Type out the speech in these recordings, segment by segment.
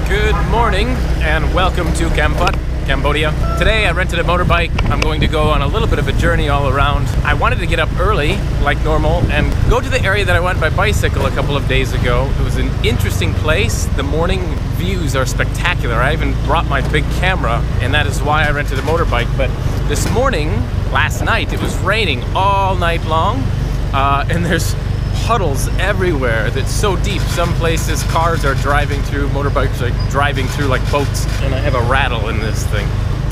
Good morning and welcome to Kampot, Cambodia. Today I rented a motorbike. I'm going to go on a little bit of a journey all around. I wanted to get up early, like normal, and go to the area that I went by bicycle a couple of days ago. It was an interesting place. The morning views are spectacular. I even brought my big camera, and that is why I rented a motorbike. But this morning, last night, it was raining all night long, and there's puddles everywhere that's so deep. Some places cars are driving through, motorbikes are driving through like boats, and I have a rattle in this thing.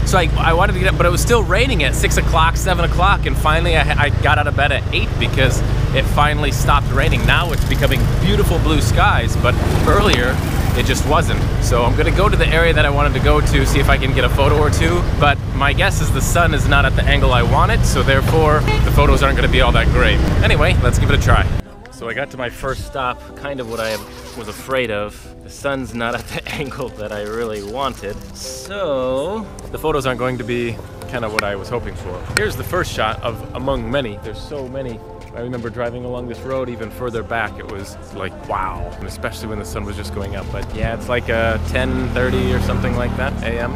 So I wanted to get up, but it was still raining at 6 o'clock, 7 o'clock, and finally I got out of bed at 8 because it finally stopped raining. Now it's becoming beautiful blue skies, but earlier it just wasn't. So I'm gonna go to the area that I wanted to go to, see if I can get a photo or two, but my guess is the sun is not at the angle I want it, so therefore the photos aren't gonna be all that great. Anyway, let's give it a try. So I got to my first stop, kind of what I was afraid of. The sun's not at the angle that I really wanted. So the photos aren't going to be kind of what I was hoping for. Here's the first shot of among many. There's so many. I remember driving along this road even further back. It was like, wow, and especially when the sun was just going up. But yeah, it's like 10:30 or something like that, a.m.,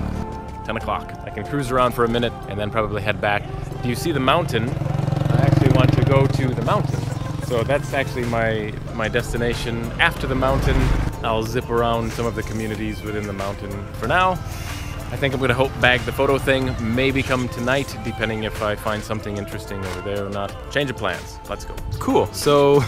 10 o'clock. I can cruise around for a minute and then probably head back. Do you see the mountain? I actually want to go to the mountain. So that's actually my destination. After the mountain, I'll zip around some of the communities within the mountain. For now, I think I'm gonna bag the photo thing, maybe come tonight, depending if I find something interesting over there or not. Change of plans, let's go. Cool, so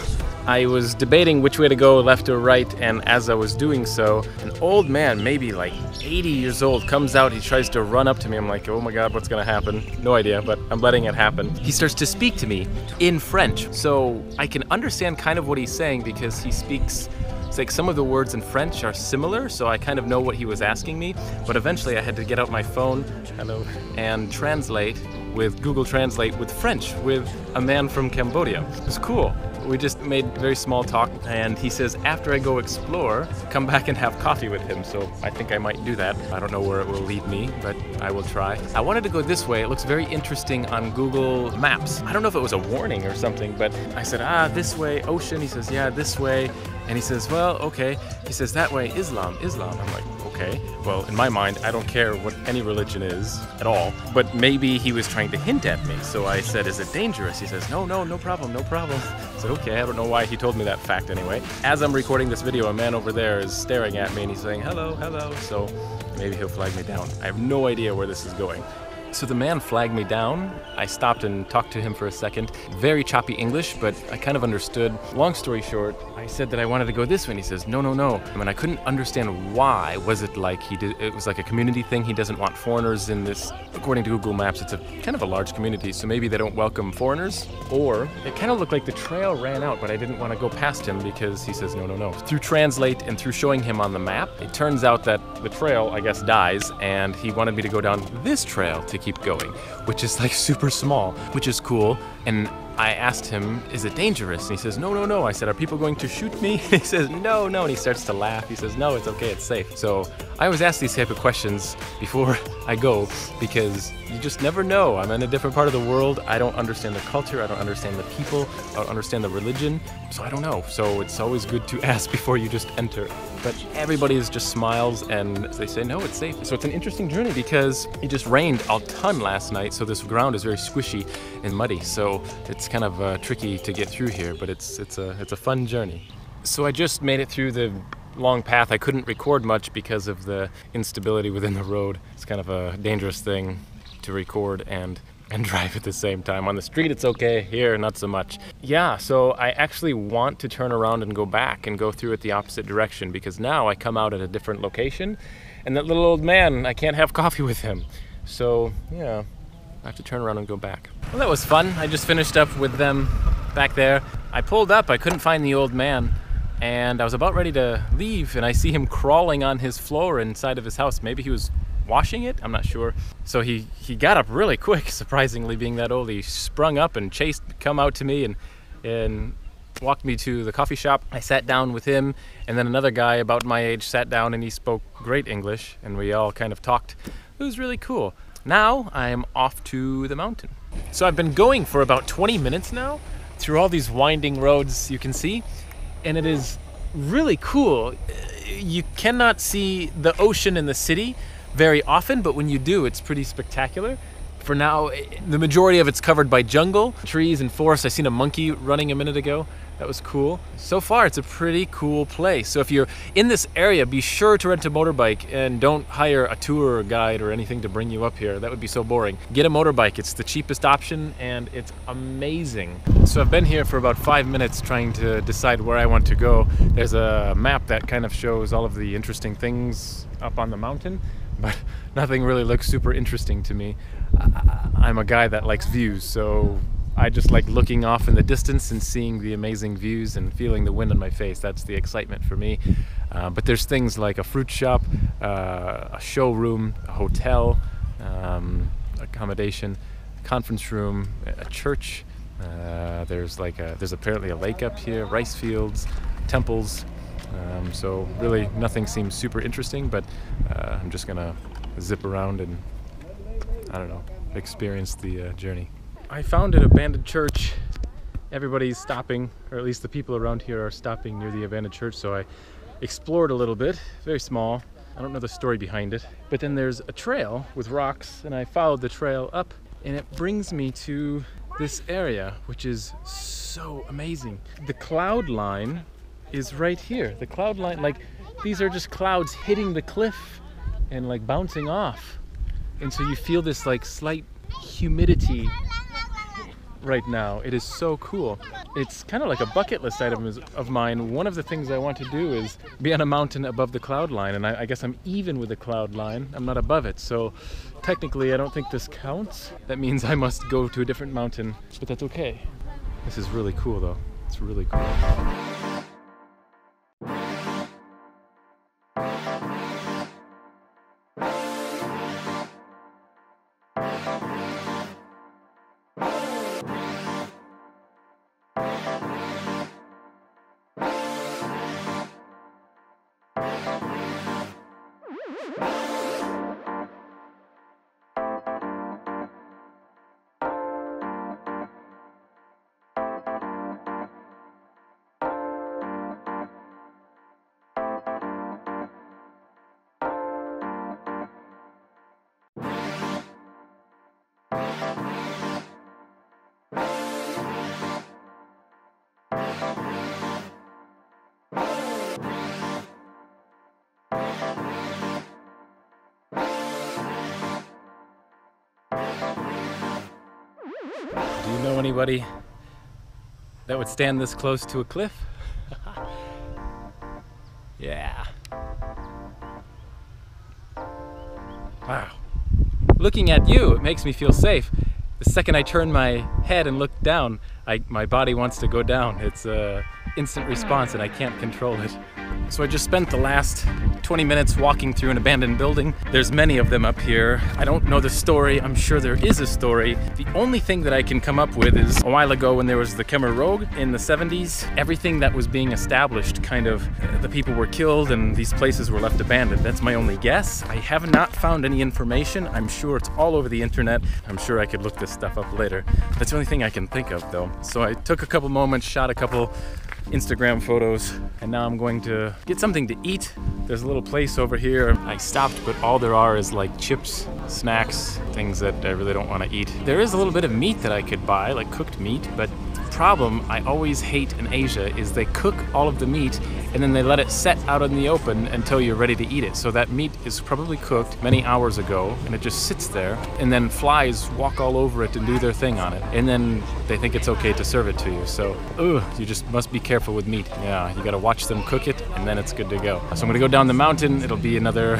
I was debating which way to go, left or right, and as I was doing so, an old man, maybe like 80 years old, comes out. He tries to run up to me. I'm like, oh my God, what's gonna happen? No idea, but I'm letting it happen. He starts to speak to me in French, so I can understand kind of what he's saying because he speaks. It's like some of the words in French are similar, so I kind of know what he was asking me, but eventually I had to get out my phone and translate with Google Translate with French with a man from Cambodia. It was cool. We just made very small talk, and he says after I go explore, come back and have coffee with him, so I think I might do that. I don't know where it will lead me, but I will try. I wanted to go this way. It looks very interesting on Google Maps. I don't know if it was a warning or something, but I said, this way, ocean. He says, yeah, this way. And he says, well, okay. He says, that way, Islam. I'm like, okay. Well, in my mind, I don't care what any religion is at all, but maybe he was trying to hint at me. So I said, is it dangerous? He says, no, no problem, no problem. So okay, I don't know why he told me that fact anyway. As I'm recording this video, a man over there is staring at me and he's saying, hello, hello. So maybe he'll flag me down. I have no idea where this is going. So the man flagged me down. I stopped and talked to him for a second. Very choppy English, but I kind of understood. Long story short, I said that I wanted to go this way, and he says, no, no, no. I mean, I couldn't understand why. Was it like it was like a community thing? He doesn't want foreigners in this. According to Google Maps, it's a kind of a large community, so maybe they don't welcome foreigners. Or it kind of looked like the trail ran out, but I didn't want to go past him because he says, no, no, no. Through Translate and through showing him on the map, it turns out that the trail, I guess, dies, and he wanted me to go down this trail to keep going, which is like super small, which is cool. And I asked him, is it dangerous? And he says, no, no, no. I said, are people going to shoot me? He says, no, no. And he starts to laugh. He says, no, it's okay, it's safe. So I always ask these type of questions before I go because you just never know. I'm in a different part of the world. I don't understand the culture. I don't understand the people. I don't understand the religion. So I don't know. So it's always good to ask before you just enter. But everybody just smiles and they say, no, it's safe. So it's an interesting journey because it just rained a ton last night. So this ground is very squishy and muddy. So it's kind of tricky to get through here, but it's a fun journey. So I just made it through the long path. I couldn't record much because of the instability within the road. It's kind of a dangerous thing to record and drive at the same time. On the street it's okay, here not so much. Yeah, so I actually want to turn around and go back and go through it the opposite direction because now I come out at a different location and that little old man, I can't have coffee with him. So yeah, I have to turn around and go back. Well, that was fun. I just finished up with them back there. I pulled up, I couldn't find the old man, and I was about ready to leave, and I see him crawling on his floor inside of his house. Maybe he was washing it, I'm not sure. So he got up really quick, surprisingly, being that old. He sprung up and come out to me and walked me to the coffee shop. I sat down with him, and then another guy about my age sat down and he spoke great English, and we all kind of talked. It was really cool. Now I'm off to the mountain. So I've been going for about 20 minutes now through all these winding roads you can see, and it is really cool. You cannot see the ocean in the city very often, but when you do, it's pretty spectacular. For now, the majority of it's covered by jungle, trees and forests. I seen a monkey running a minute ago. That was cool. So far, it's a pretty cool place. So if you're in this area, be sure to rent a motorbike and don't hire a tour guide or anything to bring you up here. That would be so boring. Get a motorbike. It's the cheapest option and it's amazing. So I've been here for about 5 minutes trying to decide where I want to go. There's a map that kind of shows all of the interesting things up on the mountain, but nothing really looks super interesting to me. I'm a guy that likes views, so I just like looking off in the distance and seeing the amazing views and feeling the wind on my face. That's the excitement for me. But there's things like a fruit shop, a showroom, a hotel, accommodation, a conference room, a church. There's apparently a lake up here, rice fields, temples. So really nothing seems super interesting, but I'm just gonna zip around and, I don't know, experience the journey. I found an abandoned church. Everybody's stopping, or at least the people around here are stopping near the abandoned church, so I explored a little bit. Very small. I don't know the story behind it. But then there's a trail with rocks, and I followed the trail up, and it brings me to this area, which is so amazing. The cloud line is right here. The cloud line, like, these are just clouds hitting the cliff and like bouncing off. And so you feel this like slight humidity right now. It is so cool. It's kind of like a bucket list item of mine. One of the things I want to do is be on a mountain above the cloud line, and I guess I'm even with the cloud line. I'm not above it, so technically I don't think this counts. That means I must go to a different mountain, but that's okay. This is really cool though. It's really cool. Do you know anybody that would stand this close to a cliff? Yeah. Wow. Looking at you, it makes me feel safe. The second I turn my head and look down, my body wants to go down. It's an instant response and I can't control it. So I just spent the last 20 minutes walking through an abandoned building. There's many of them up here. I don't know the story. I'm sure there is a story. The only thing that I can come up with is a while ago when there was the Khmer Rouge in the 70s, everything that was being established, kind of, the people were killed and these places were left abandoned. That's my only guess. I have not found any information. I'm sure it's all over the internet. I'm sure I could look this stuff up later. That's the only thing I can think of though. So I took a couple moments, shot a couple Instagram photos, and now I'm going to get something to eat. There's a little place over here. I stopped, but all there are is like chips, snacks, things that I really don't want to eat. There is a little bit of meat that I could buy, like cooked meat, but the problem I always hate in Asia is they cook all of the meat and then they let it set out in the open until you're ready to eat it. So that meat is probably cooked many hours ago and it just sits there, and then flies walk all over it and do their thing on it, and then they think it's okay to serve it to you. So you just must be careful with meat. Yeah, you gotta watch them cook it and then it's good to go. So I'm gonna go down the mountain. It'll be another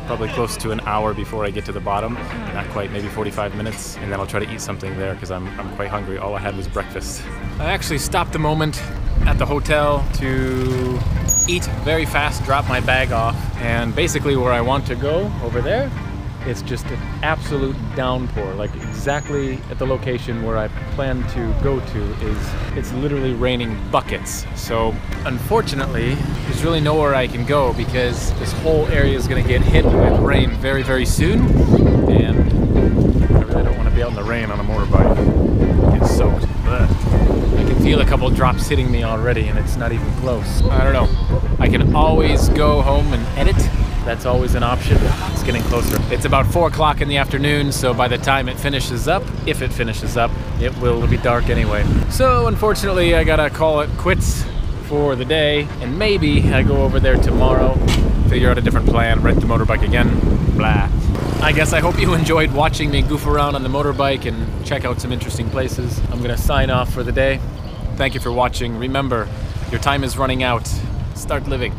probably close to an hour before I get to the bottom. Not quite, maybe 45 minutes, and then I'll try to eat something there because I'm quite hungry. All I had was breakfast. I actually stopped a moment at the hotel to eat very fast, drop my bag off, and basically where I want to go over there, it's just an absolute downpour, like exactly at the location where I plan to go to it's literally raining buckets. So unfortunately, there's really nowhere I can go because this whole area is gonna get hit with rain very, very soon, and I really don't want to be out in the rain on a motorbike. Get soaked. I can feel a couple drops hitting me already and it's not even close. I don't know. I can always go home and edit. That's always an option. It's getting closer. It's about 4 o'clock in the afternoon, so by the time it finishes up, if it finishes up, it will be dark anyway. So unfortunately, I gotta call it quits for the day, and maybe I go over there tomorrow, figure out a different plan, rent the motorbike again, blah. I guess I hope you enjoyed watching me goof around on the motorbike and check out some interesting places. I'm gonna sign off for the day. Thank you for watching. Remember, your time is running out. Start living.